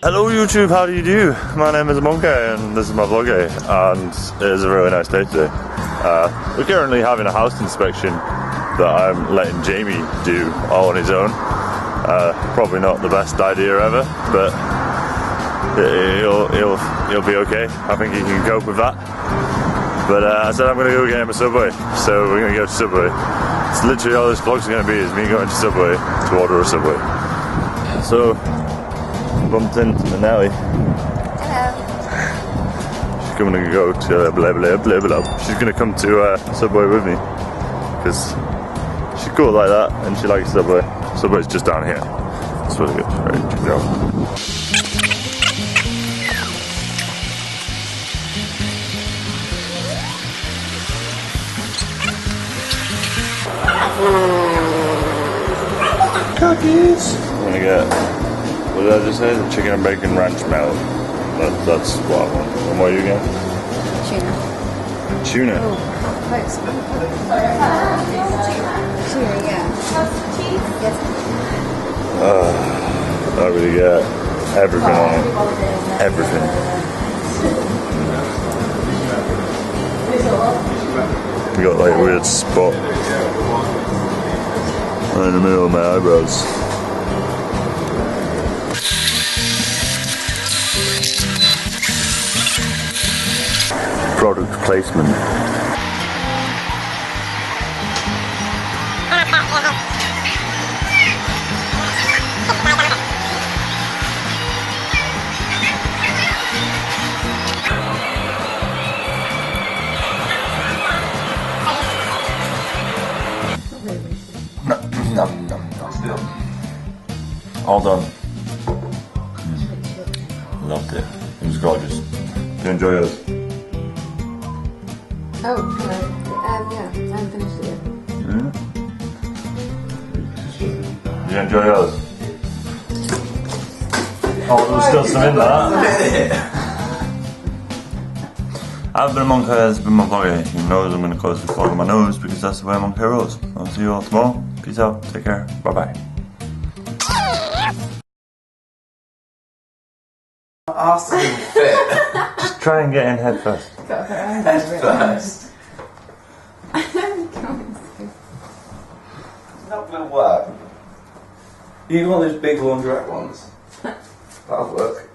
Hello YouTube, how do you do? My name is Monkey and this is my vlog, and it is a really nice day today. We're currently having a house inspection that I'm letting Jamie do all on his own. Probably not the best idea ever, but he'll be okay. I think he can cope with that. But I said I'm going to go get him a Subway, so we're going to go to Subway. It's literally all this vlog's going to be is me going to Subway to order a Subway. So, bumped into Nelly. Hello. She's going to go to blah blah blah blah. She's going to come to Subway with me because she's cool like that and she likes Subway. Subway's just down here. That's really good. Right, check it out. Cookies. I'm gonna get, what did I just say? The chicken and bacon ranch melt. That's what I want. And what are you getting? Tuna. Tuna. Oh, close. Tuna, yeah. Yes. I really get everything on it. Everything. We got like a weird spot right in the middle of my eyebrows. Product placement. All done. Loved it. It was gorgeous. Did you enjoy yours? Oh, hello. Yeah, I haven't finished it yet. Did you enjoy yours? Oh, there was still some in there. I've been a Monkey, has been my vlogger. He knows I'm going to close the vlog on my nose because that's the way Monkey rolls. I'll see you all tomorrow. Peace out. Take care. Bye bye. Ask him fit. Just try and get in head first. Head first. It's Not gonna work. You want those big laundrette ones? That'll work.